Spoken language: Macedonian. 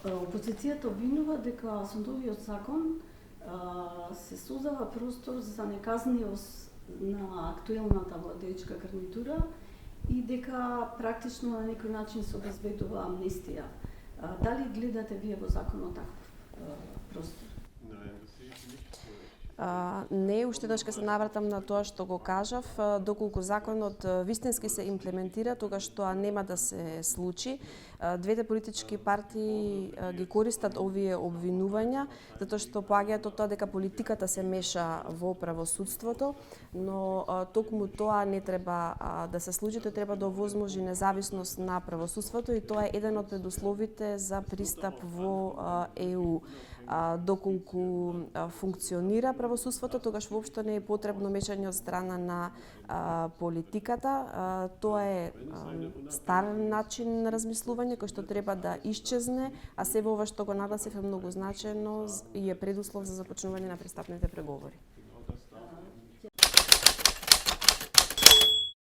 Опозицијата обвинува дека со новиот закон се создава простор за неказниост на актуелната владеечка гарнитура и дека практично на некој начин се обезбедува амнестија. Дали гледате вие во законот таков простор? Не, уште еднаш ќе се навратам на тоа што го кажав, доколку законот вистински се имплементира, тогаш тоа нема да се случи. Двете политички партии ги користат овие обвинувања, затоа што поаѓаат од тоа дека политиката се меша во правосудството, но токму тоа не треба да се случи, тој треба да овозможи независност на правосудството и тоа е еден од предусловите за пристап во ЕУ. Доколку функционира правосудството, тогаш воопшто не е потребно мешање од страна на политиката. Тоа е стар начин на размислување кој што треба да исчезне, а сево ова што го нагласив е многу значено и е предуслов за започнување на пристапните преговори.